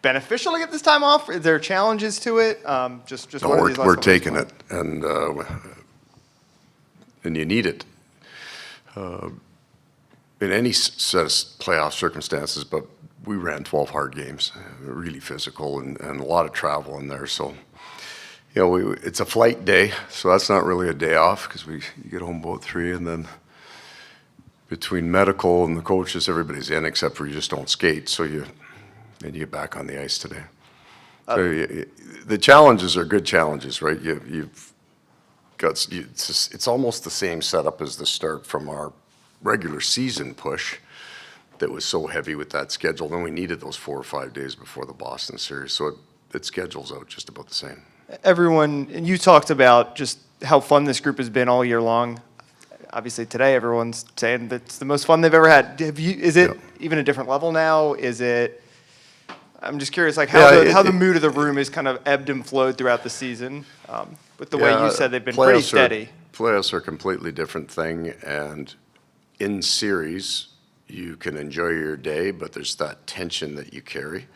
beneficial to get this time off? Is there challenges to it? Just No, we're taking it, and you need it in any set of playoff circumstances. But we ran 12 hard games, really physical, and a lot of travel in there. So, it's a flight day, so that's not really a day off because you get home about 3, and then between medical and the coaches, everybody's in except for you just don't skate. So you get back on the ice today. So the challenges are good challenges, right? You've got it's almost the same setup as the start from our regular season push that was so heavy with that schedule. Then we needed those 4 or 5 days before the Boston series, so it schedules out just about the same. Everyone, and you talked about just how fun this group has been all year long. Obviously today everyone's saying that it's the most fun they've ever had. Is it even a different level now? I'm just curious, like how the mood of the room is kind of ebbed and flowed throughout the season. With the way you said they've been pretty steady. Playoffs are a completely different thing, and in series you can enjoy your day, but there's that tension that you carry.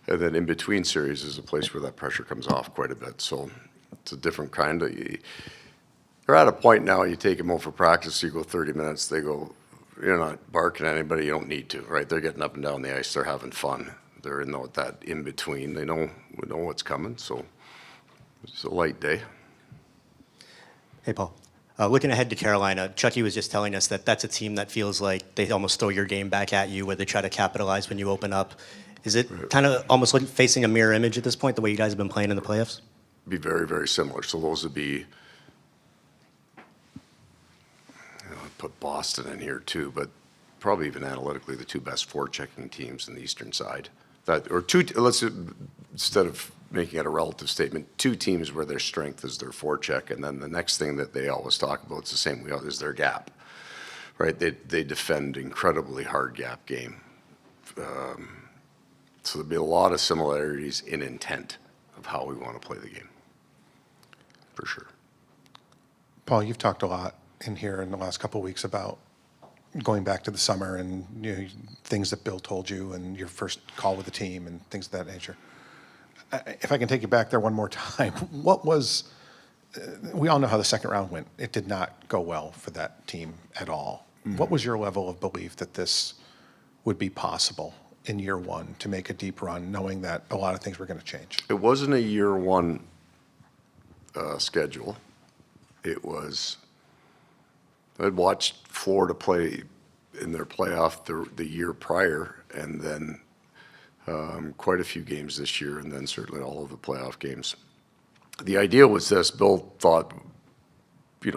And then in between series is a place where that pressure comes off quite a bit. So it's a different kind of. You're at a point now, you take them over for practice, you go 30 minutes, they go, you're not barking at anybody, you don't need to, right? They're getting up and down the ice, they're having fun. They're in that in-between, we know what's coming, so it's a light day. Hey, Paul. Looking ahead to Carolina, Chucky was just telling us that that's a team that feels like they almost throw your game back at you, where they try to capitalize when you open up. Is it kind of almost like facing a mirror image at this point, the way you guys have been playing in the playoffs? Be very, very similar. So those would be, I'd put Boston in here too, but probably even analytically the 2 best forechecking teams in the eastern side. Instead of making it a relative statement, 2 teams where their strength is their forecheck, and then the next thing that they always talk about, it's the same way, is their gap, right? They defend incredibly hard gap game. So there'll be a lot of similarities in intent of how we want to play the game, for sure. Paul, you've talked a lot in here in the last couple of weeks about going back to the summer and things that Bill told you and your first call with the team and things of that nature. If I can take you back there one more time, we all know how the second round went. It did not go well for that team at all. Mm-hmm. What was your level of belief that this would be possible in year one to make a deep run, knowing that a lot of things were going to change? It wasn't a year one schedule. It was, I'd watched Florida play in their playoff the year prior, and then quite a few games this year, and then certainly all of the playoff games. The idea was this: Bill thought,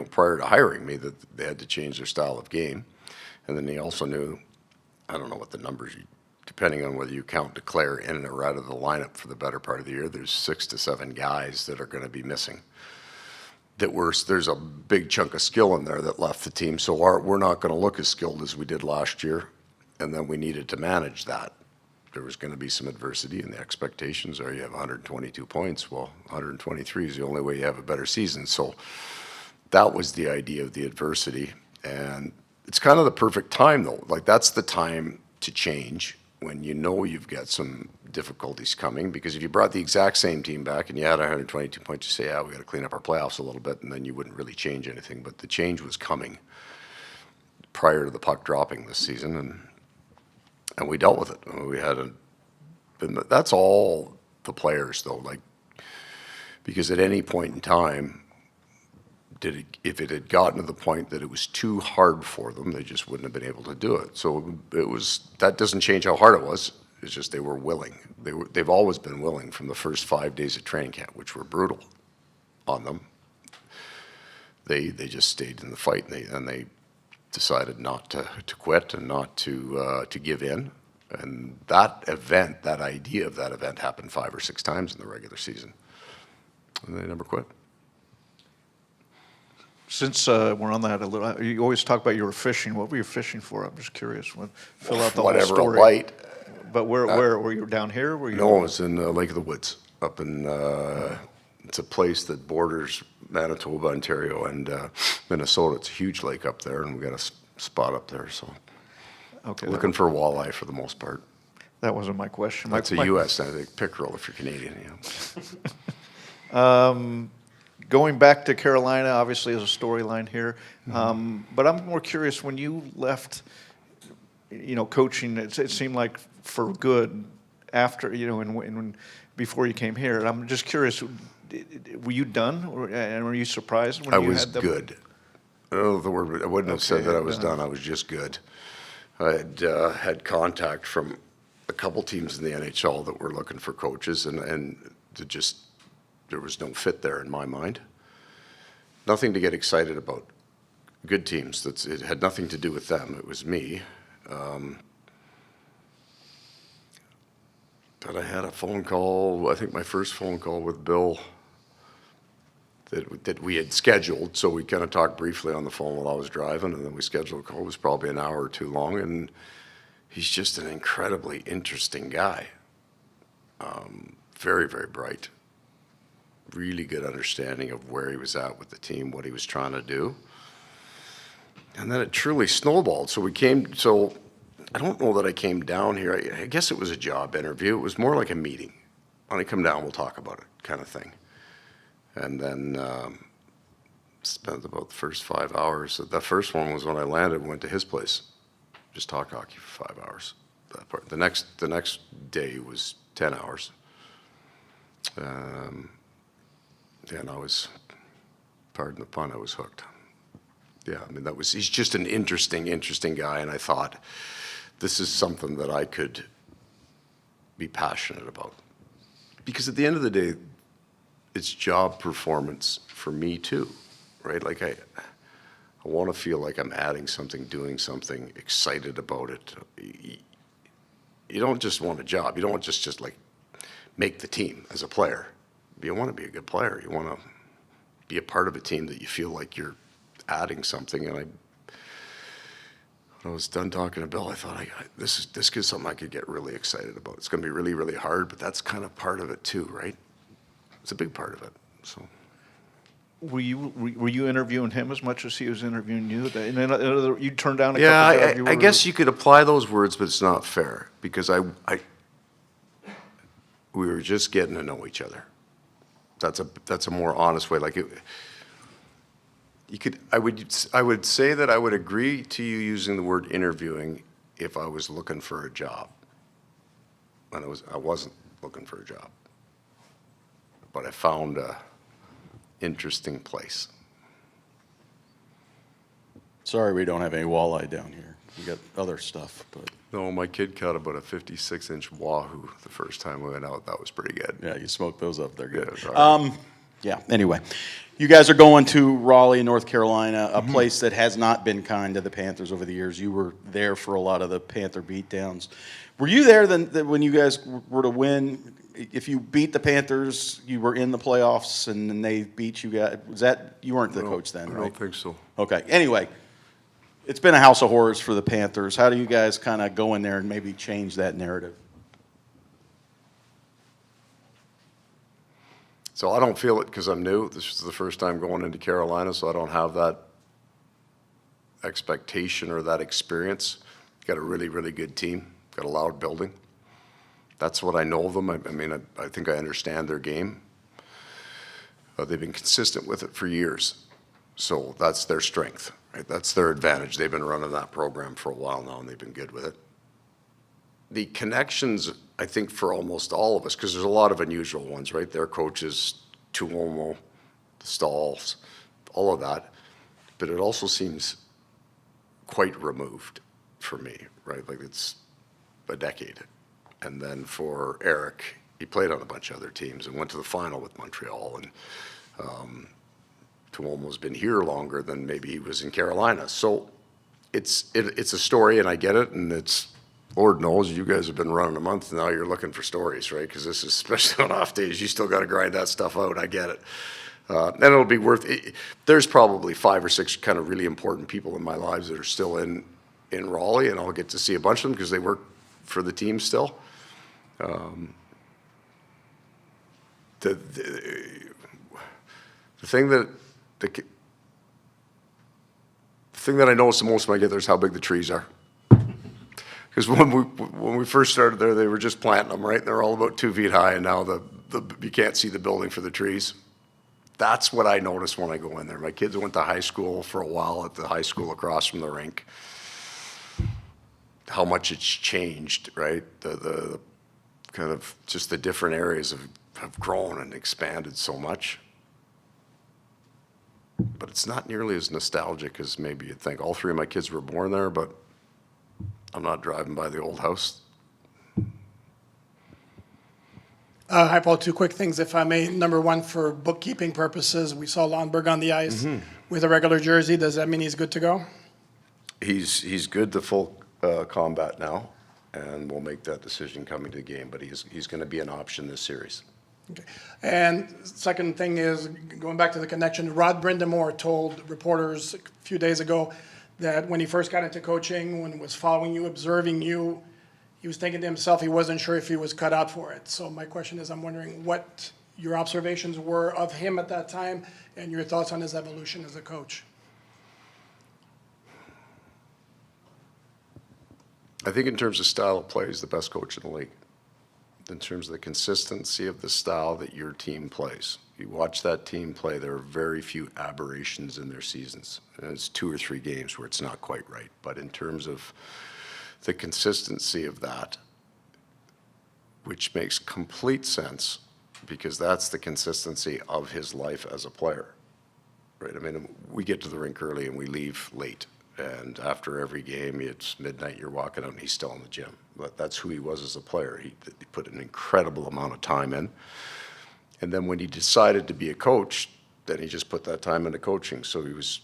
prior to hiring me, that they had to change their style of game, and then he also knew, I don't know what the numbers, depending on whether you count Declare in or out of the lineup for the better part of the year, there's 6 to 7 guys that are going to be missing. There's a big chunk of skill in there that left the team, so we're not going to look as skilled as we did last year, and then we needed to manage that. There was going to be some adversity, and the expectations are you have 122 points. Well, 123 is the only way you have a better season. So that was the idea of the adversity, and it's kind of the perfect time, though. Like, that's the time to change when you've got some difficulties coming, because if you brought the exact same team back and you had 122 points, you say, we got to clean up our playoffs a little bit, and then you wouldn't really change anything. But the change was coming prior to the puck dropping this season, and we dealt with it. I mean, that's all the players, though, because at any point in time, if it had gotten to the point that it was too hard for them, they just wouldn't have been able to do it. So that doesn't change how hard it was. It's just they were willing. They've always been willing from the first 5 days of training camp, which were brutal on them. They just stayed in the fight, and they decided not to quit and not to give in. And that idea of that event happened 5 or 6 times in the regular season, and they never quit. Since we're on that a little, you always talk about you were fishing. What were you fishing for? I'm just curious. Fill out the whole story. Whatever a light. But where were you down here? No, it was in Lake of the Woods, up in. It's a place that borders Manitoba, Ontario, and Minnesota. It's a huge lake up there, and we got a spot up there. So, looking for walleye for the most part. That wasn't my question. That's a My- U.S. I think pickerel if you're Canadian. Going back to Carolina, obviously, is a storyline here. But I'm more curious, when you left, coaching, it seemed like for good after, and when before you came here. And I'm just curious, were you done, and were you surprised when I you was had the good. I don't know the word. I wouldn't have said Okay, that I was done. done. I was just good. I had contact from a couple teams in the NHL that were looking for coaches, and there was no fit there in my mind. Nothing to get excited about. Good teams. It had nothing to do with them. It was me. But I had a phone call. I think my first phone call with Bill that we had scheduled. So we kind of talked briefly on the phone while I was driving, and then we scheduled a call. It was probably an hour or two long, and he's just an incredibly interesting guy. Very, very bright. Really good understanding of where he was at with the team, what he was trying to do. And then it truly snowballed. So I don't know that I came down here. I guess it was a job interview. It was more like a meeting. When I come down, we'll talk about it, kind of thing. And then spent about the first 5 hours. The first one was when I landed and went to his place. Just talk hockey for 5 hours. That part. The next day was 10 hours. And I was, pardon the pun, I was hooked. Yeah, I mean, he's just an interesting guy, and I thought, this is something that I could be passionate about. Because at the end of the day, it's job performance for me too, right? Like I want to feel like I'm adding something, doing something, excited about it. You don't just want a job. You don't want just like make the team as a player. You want to be a good player. You want to be a part of a team that you feel like you're adding something. And when I was done talking to Bill, I thought, this is something I could get really excited about. It's going to be really, really hard, but that's kind of part of it too, right? It's a big part of it. So, Were you interviewing him as much as he was interviewing you? And then you turned down a yeah, couple jobs. I guess you could apply those words, but it's not fair because we were just getting to know each other. That's a more honest way. Like I would say that I would agree to you using the word interviewing if I was looking for a job. And I wasn't looking for a job, but I found a interesting place. Sorry we don't have any walleye down here. We got other stuff, but No, my kid caught about a 56-inch wahoo the first time we went out. That was pretty good. yeah, you smoked those up. They're good. Yeah, all right. Yeah, anyway. You guys are going to Raleigh, North Carolina, a place that has not been kind to the Panthers over the years. You were there for a lot of the Panther beatdowns. Were you there then when you guys were to win? If you beat the Panthers, you were in the playoffs, and then they beat you guys. You weren't the coach then, I right? don't think so. Okay. Anyway, it's been a house of horrors for the Panthers. How do you guys kind of go in there and maybe change that narrative? So I don't feel it because I'm new. This is the first time going into Carolina, so I don't have that expectation or that experience. Got a really, really good team. Got a loud building. That's what I know of them. I mean, I think I understand their game. They've been consistent with it for years. So that's their strength, right? That's their advantage. They've been running that program for a while now, and they've been good with it. The connections, I think, for almost all of us, because there's a lot of unusual ones, right? Their coaches, Tuomo, the Stalls, all of that. But it also seems quite removed for me, right? Like it's a decade. And then for Eric, he played on a bunch of other teams and went to the final with Montreal. And Tuomo's been here longer than maybe he was in Carolina. So it's a story, and I get it, and it's, Lord knows, you guys have been running a month now. You're looking for stories, right? Because this is, especially on off days, you still got to grind that stuff out. I get it. And it'll be worth it. There's probably 5 or 6 kind of really important people in my lives that are still in Raleigh, and I'll get to see a bunch of them because they work for the team still. The thing that I notice the most when I get there is how big the trees are. Because when we first started there, they were just planting them, right? They're all about 2 feet high, and now you can't see the building for the trees. That's what I notice when I go in there. My kids went to high school for a while at the high school across from the rink. How much it's changed, right? The kind of just the different areas have grown and expanded so much. But it's not nearly as nostalgic as maybe you'd think. All 3 of my kids were born there, but I'm not driving by the old house. Hi, Paul. 2 quick things, if I may. Number 1, for bookkeeping purposes, we saw Lundberg on the ice with a regular jersey. Does that mean he's good to go? He's good to full combat now, and we'll make that decision coming to the game. But he's going to be an option this series. Okay. And second thing is, going back to the connection, Rod Brindamour told reporters a few days ago that when he first got into coaching, when he was following you, observing you, he was thinking to himself he wasn't sure if he was cut out for it. So my question is, I'm wondering what your observations were of him at that time and your thoughts on his evolution as a coach. I think in terms of style of play, he's the best coach in the league. In terms of the consistency of the style that your team plays. You watch that team play, there are very few aberrations in their seasons. And it's 2 or 3 games where it's not quite right. But in terms of the consistency of that, which makes complete sense because that's the consistency of his life as a player, right? I mean, we get to the rink early and we leave late. And after every game, it's midnight, you're walking out and he's still in the gym. But that's who he was as a player. He put an incredible amount of time in. And then when he decided to be a coach, then he just put that time into coaching. So he was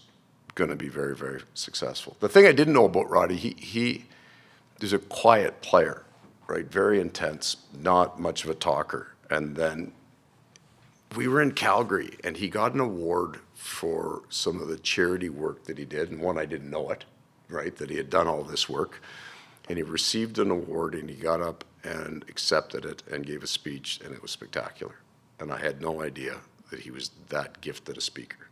going to be very, very successful. The thing I didn't know about Roddy, he's a quiet player, right? Very intense, not much of a talker. And then we were in Calgary, and he got an award for some of the charity work that he did. And one, I didn't know it, right, that he had done all this work. And he received an award, and he got up and accepted it and gave a speech, and it was spectacular. And I had no idea that he was that gifted a speaker.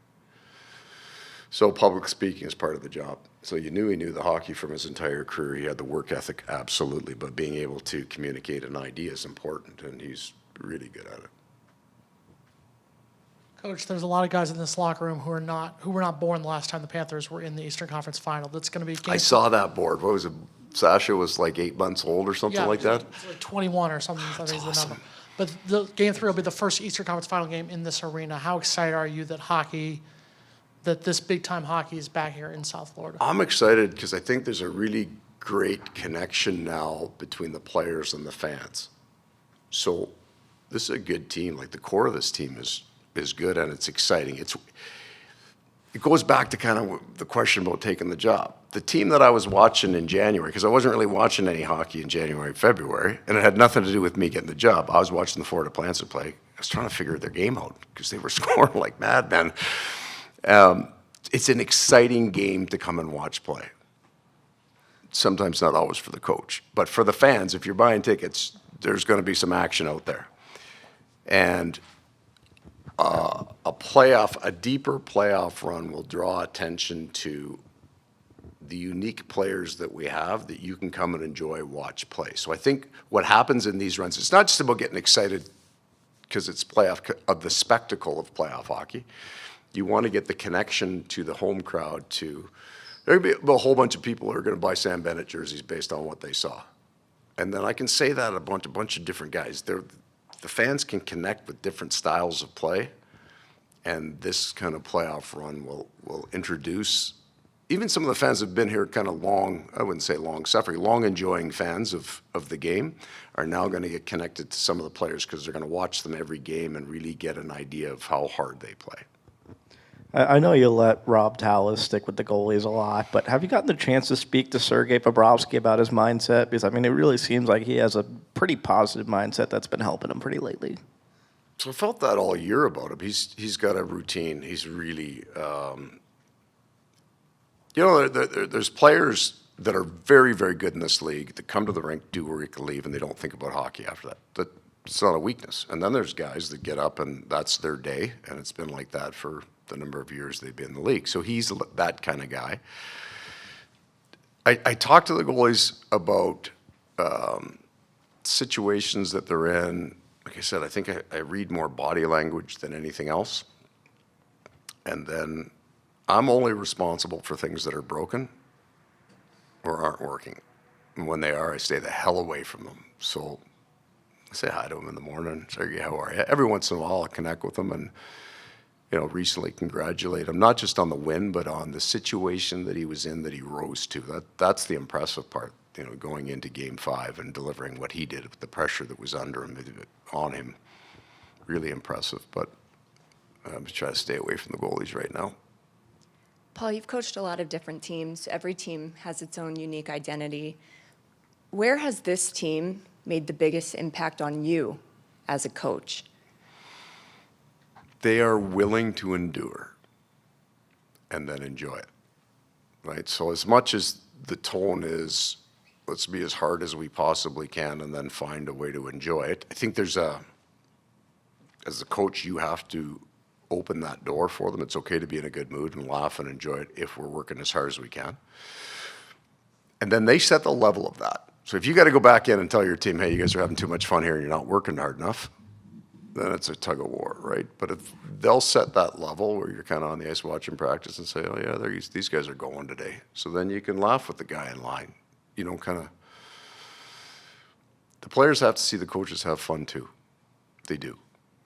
So public speaking is part of the job. So you knew he knew the hockey from his entire career. He had the work ethic, absolutely, but being able to communicate an idea is important, and he's really good at it. Coach, there's a lot of guys in this locker room who were not born the last time the Panthers were in the Eastern Conference Final. That's going to be I saw that board. What was it? Sasha was like 8 months old or something like that? It's like 21 or something. That's is the awesome. number. But the Game 3 will be the first Eastern Conference Final game in this arena. How excited are you that this big-time hockey is back here in South Florida? I'm excited because I think there's a really great connection now between the players and the fans. So this is a good team. Like the core of this team is good and it's exciting. It goes back to kind of the question about taking the job. The team that I was watching in January, because I wasn't really watching any hockey in January, February, and it had nothing to do with me getting the job. I was watching the Florida Panthers play. I was trying to figure their game out because they were scoring like madmen. It's an exciting game to come and watch play. Sometimes not always for the coach, but for the fans, if you're buying tickets, there's going to be some action out there. And a deeper playoff run will draw attention to the unique players that we have that you can come and enjoy, watch play. So I think what happens in these runs, it's not just about getting excited because it's playoff, of the spectacle of playoff hockey. You want to get the connection to the home crowd there'll be a whole bunch of people who are going to buy Sam Bennett jerseys based on what they saw. And then I can say that a bunch of different guys. The fans can connect with different styles of play, and this kind of playoff run will introduce, even some of the fans have been here kind of long, I wouldn't say long suffering, long enjoying fans of the game are now going to get connected to some of the players because they're going to watch them every game and really get an idea of how hard they play. I know you let Rob Tallis stick with the goalies a lot, but have you gotten the chance to speak to Sergey Bobrowski about his mindset? Because, I mean, it really seems like he has a pretty positive mindset that's been helping him pretty lately. So I felt that all year about him. He's got a routine. He's really, there's players that are very, very good in this league that come to the rink, do work, leave, and they don't think about hockey after that. It's not a weakness. And then there's guys that get up and that's their day, and it's been like that for the number of years they've been in the league. So he's that kind of guy. I talk to the goalies about situations that they're in. Like I said, I think I read more body language than anything else. And then I'm only responsible for things that are broken or aren't working. And when they are, I stay the hell away from them. So I say hi to them in the morning. Sergey, how are you? Every once in a while, I'll connect with them and, recently congratulate him, not just on the win, but on the situation that he was in that he rose to. That's the impressive part, going into Game 5 and delivering what he did with the pressure that was under him, on him. Really impressive, but I'm just trying to stay away from the goalies right now. Paul, you've coached a lot of different teams. Every team has its own unique identity. Where has this team made the biggest impact on you as a coach? They are willing to endure and then enjoy it, right? So as much as the tone is, let's be as hard as we possibly can and then find a way to enjoy it, I think as a coach, you have to open that door for them. It's okay to be in a good mood and laugh and enjoy it if we're working as hard as we can. And then they set the level of that. So if you got to go back in and tell your team, hey, you guys are having too much fun here and you're not working hard enough, then it's a tug of war, right? But if they'll set that level where you're kind of on the ice watching practice and say, oh yeah, these guys are going today. So then you can laugh with the guy in line. The players have to see the coaches have fun too. They do,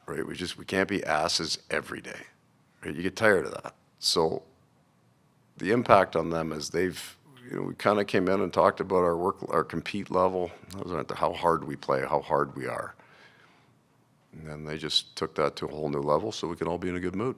right? We can't be asses every day, right? You get tired of that. So the impact on them is we kind of came in and talked about our compete level, how hard we play, how hard we are. And then they just took that to a whole new level so we can all be in a good mood.